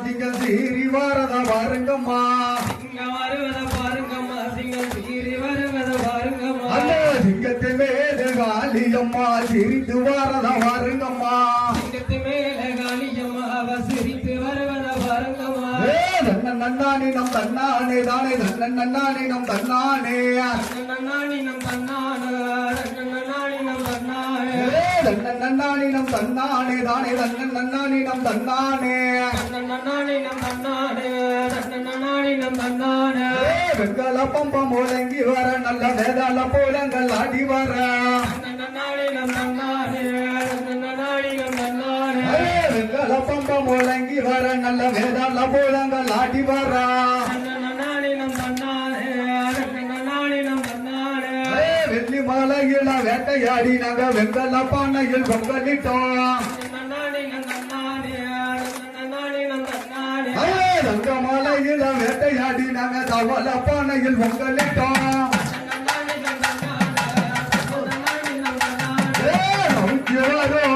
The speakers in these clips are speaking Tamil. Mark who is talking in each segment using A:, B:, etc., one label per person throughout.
A: திங்கள் சீறி வரத பாருங்கம்மா
B: வருவத பாருங்கம்மா திங்கள் சீறி வருவத பாருங்கம்மா
A: அந்த சிங்கத்து மேல காளியம்மா சிரித்து வரத பாருங்கம்மா
B: சிங்கத்து மேல காளியம்மா அவ சிரித்து வருவத பாருங்கம்மா
A: நன்னானே நம் தன்னானே தானே நன்னானே நம் தன்னானே
B: நன்னானி நம் தன்னானே நன்னானி நம் தன்னானே
A: நன்னானே நம் தன்னானே தானே நன்னானே நம் தன்னானே
B: நன்னானி நம் தன்னானே நன்னானி நம் தன்னானே
A: வெங்கல பம்பம் முழங்கி வர நல்ல வேதாள போலங்கள் ஆடி வர
B: நன்னானி நம் தன்னானே நன்னானி நம் தன்னானே
A: வெங்கல பம்பம் முழங்கி வர நல்ல வேதாள போலங்கள் ஆடி வர
B: நன்னானி நம் தன்னானே நன்னானி நம் தன்னானே
A: வெள்ளி மலையில வேட்டையாடி நாங்க வெங்கல பானையில் பொங்கலிட்டோம்
B: நன்னானி நம் தன்னானே நன்னானி நம் தன்னானே
A: தங்க மலையில வேட்டையாடி நாங்க தவள பானையில் பொங்கலிட்டோம்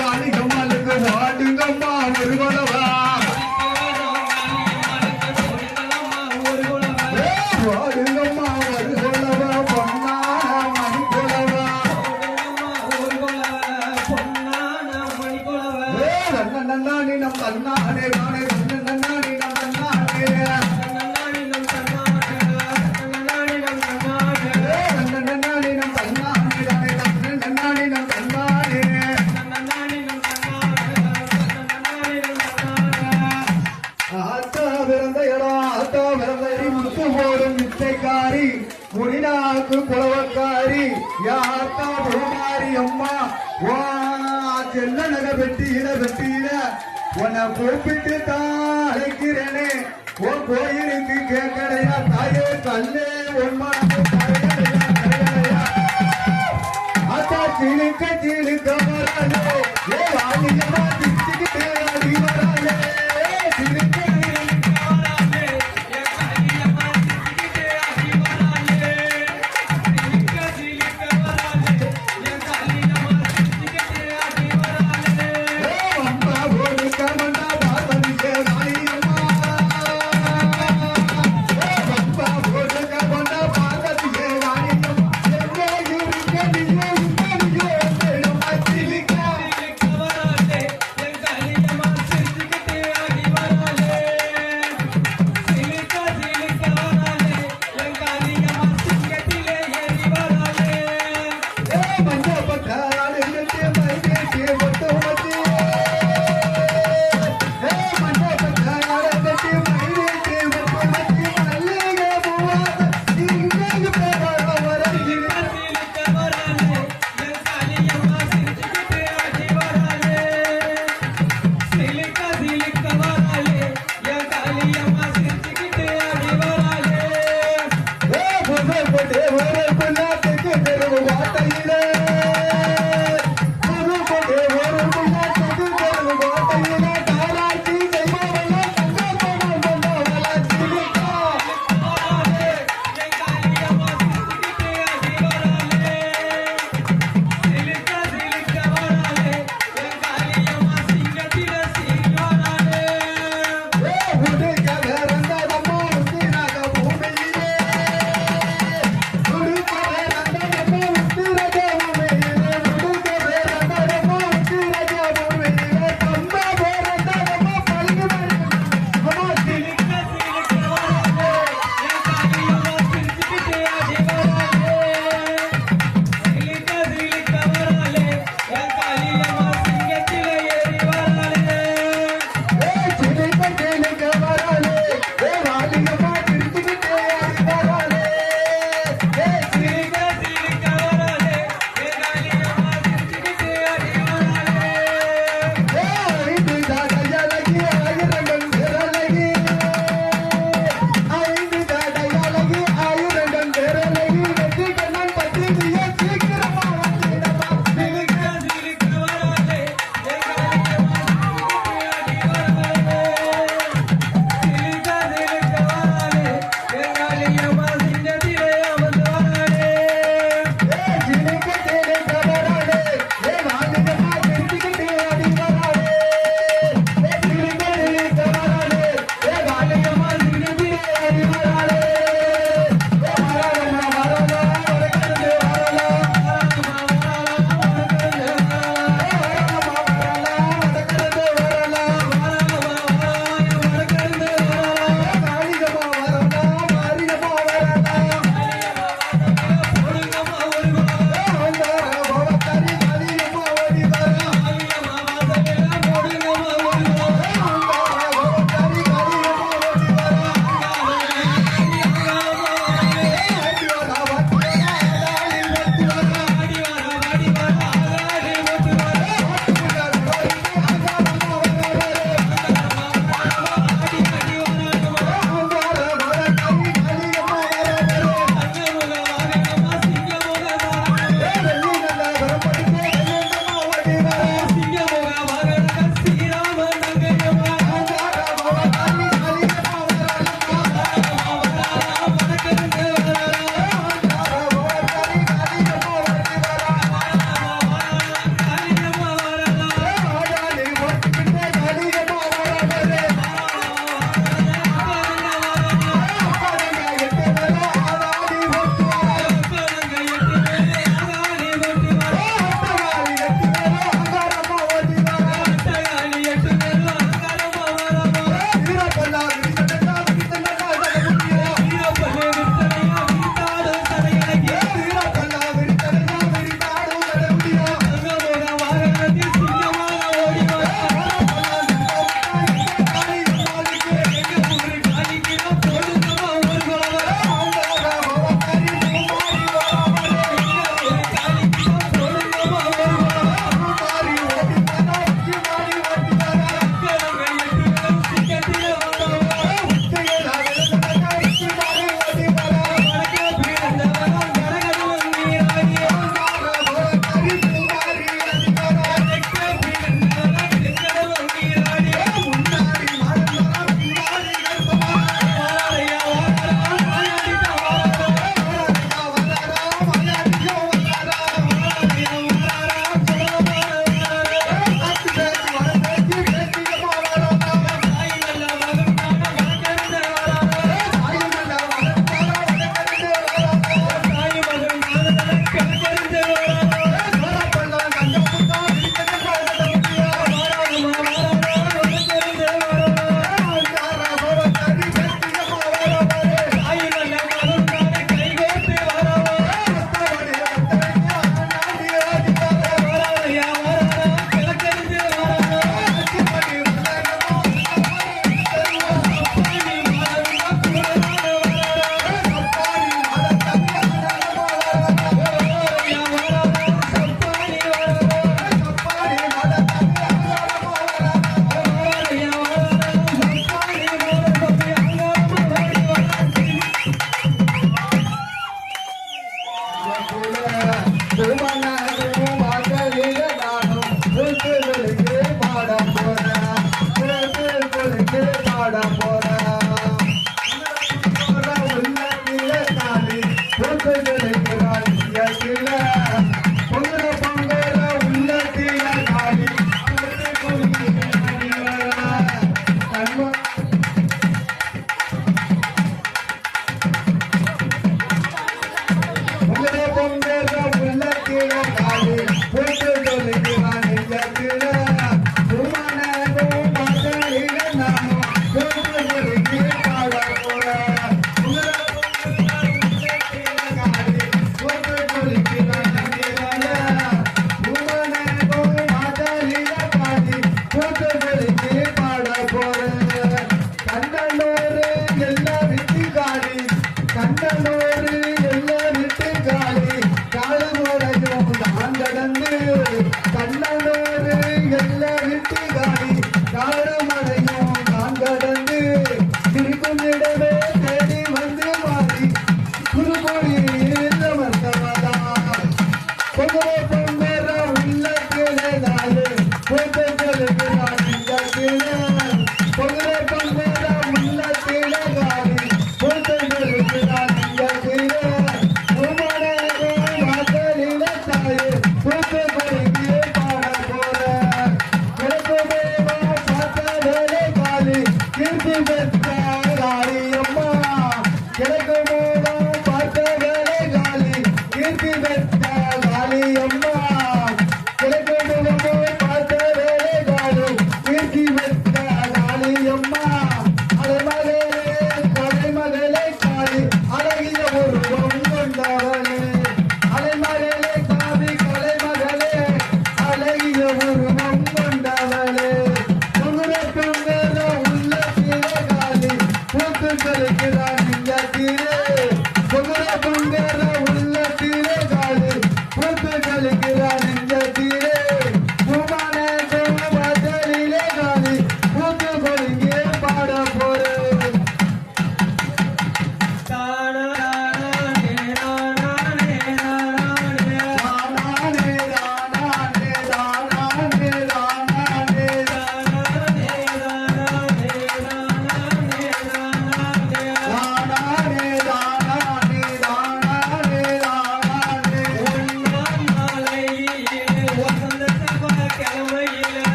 A: காளிகம்மாளுக்கு வாடுங்கம்மா ஒரு கொலவா வாடுங்கம்மா ஒரு கொலவா பொன்னான மணி கொலவா நன்னானே நம் தன்னானே நானே நன்னானே நம் தன்னானே நன்னானே நம் தன்னானே தானே நன்னானே நம் தன்னானே ஆத்தா பிறந்த இடம் ஆத்தா பிறந்த முத்து போடும் வித்தைக்காரி முடிநாக்கு குளவக்காரி யாத்தா பூமாரி அம்மா வா செல்ல நக வெட்டியில உன்னை கூப்பிட்டு தான் அழைக்கிறேனே உன் கோயிலுக்கு கேட்கடையா தாயே கல்லே உன்மானு கரையடையா ஆத்தா சீனுக்க வராளே ஏ வாணியம்மா திச்சுக்கிட்டே அடி வராளே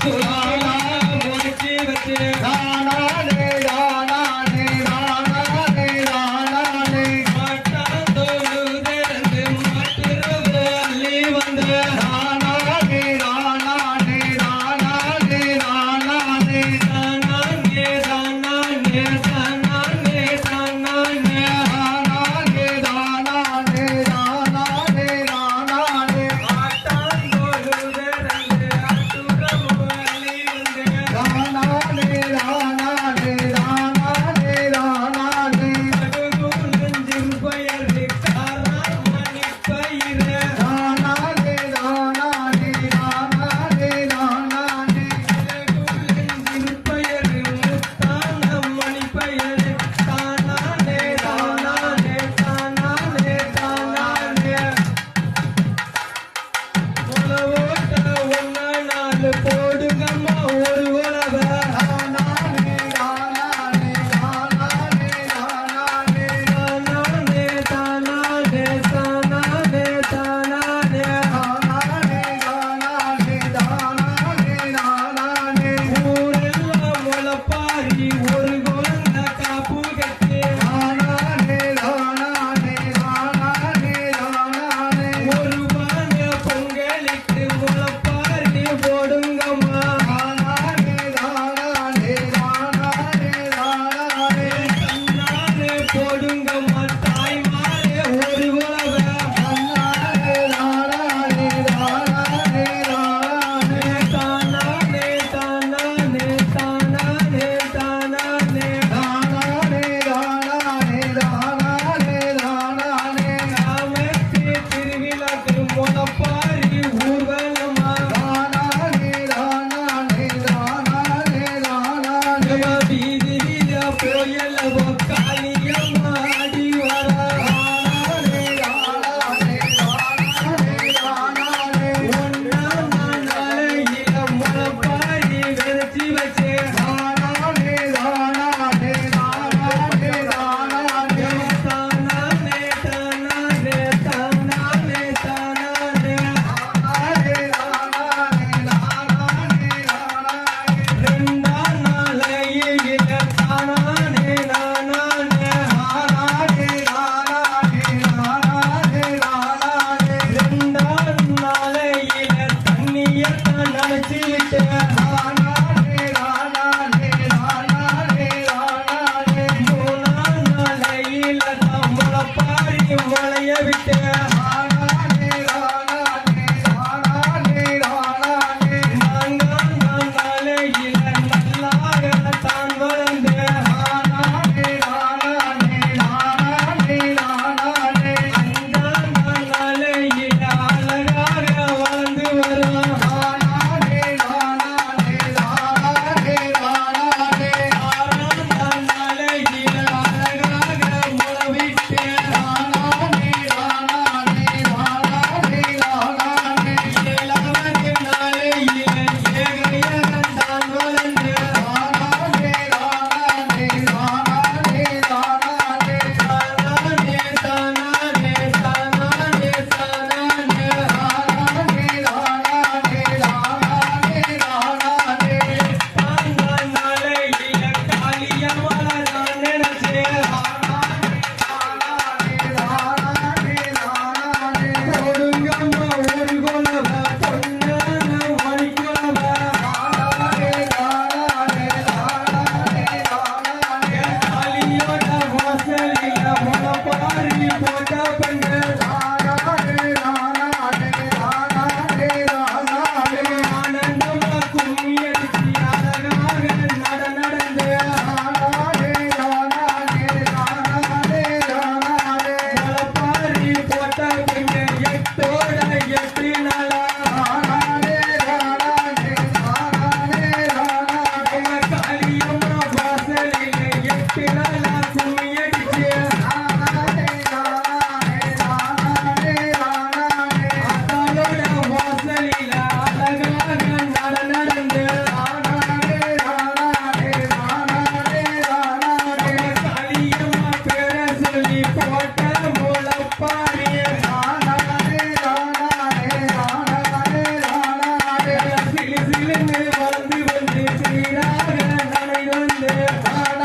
B: முடிச்சு வச்சு
A: தானானே தானானே தானானே தானானே
B: மாட்டாந்தோளுதிருந்து மாட்டுறவு அள்ளி வந்து
A: தானானே தானானே தானானே தானானே
B: தானானே தானானே தானானே தானானே
A: தானானே தானானே தானானே தானானே
B: மாட்டாந்தோளுதிருந்து அட்டுறவு அள்ளி வந்து
A: தானானே தானானே தானானே தானானே
B: நெஞ்சில் பயிறு காராமணி பயிறு
A: தானானே தானானே தானானே தானானே
B: நெஞ்சில் பயிறு முத்தான மணி பயிறு தானானே தானானே தானானே தானானே உழவோட்ட ஒன்ன நாலு போடுங்கம்மா ஒரு உழவ
A: தானானே தானானே தானானே தானானே
B: தானானே தானானே தானானே தானானே
A: தானானே தானானே தானானே தானானே
B: ஊரெல்லாம் முளைப்பாரி ஒரு குழந்தை காப்பு கட்டி
A: தானானே தானானே தானானே தானானே
B: ஒரு பானை பொங்கலுக்கு முளைப்பாரி போடுங்கம்மா
A: தானானே தானானே தானானே தானானே
B: தன்னானே போடுங்கம்மா தாய்மாரே ஒரு உழவ
A: தானானே தானானே தானானே தானானே
B: தானானே தானானே தானானே தானானே
A: தானானே தானானே தானானே தானானே
B: காமத்தி திருவிழாக்கு முளைப்பாரி ஊர்வலமா
A: தானானே தானானே தானானே தானானே
B: வீதி வீதியா போயல்லவோ காளியம்மா ஆடி வரா
A: தானானே தானானே தானானே தானானே
B: ஒன்னாம் நாளையில முளைப்பாரி விதைச்சி வச்சு
A: தானானே தானானே தானானே தானானே
B: தானானே தானானே தானானே தானானே
A: தானானே தானானே தானானே தானானே
B: ரெண்டாம் நாளையில தானானே நானானே
A: தானானே தானானே தானானே தானானே
B: ரெண்டாம் நாளையில தண்ணியத்தான் நினைச்சு விட்டு
A: தானானே தானானே தானானே தானானே
B: மூணாம் நாளையில தான் முளைப்பாரி முளைய விட்டு
A: தானானே தானானே தானானே தானானே
B: நான்காம் நாளையில நல்லாக தான் வளர்ந்து
A: தானானே தானானே தானானே தானானே
B: அஞ்சாம் நாளையில அழகாக வளர்ந்து வரும்
A: தானானே தானானே
B: சிலு சிலுன்னு வாழ்ந்து வந்து சீராக நனைந்து வந்து
A: வான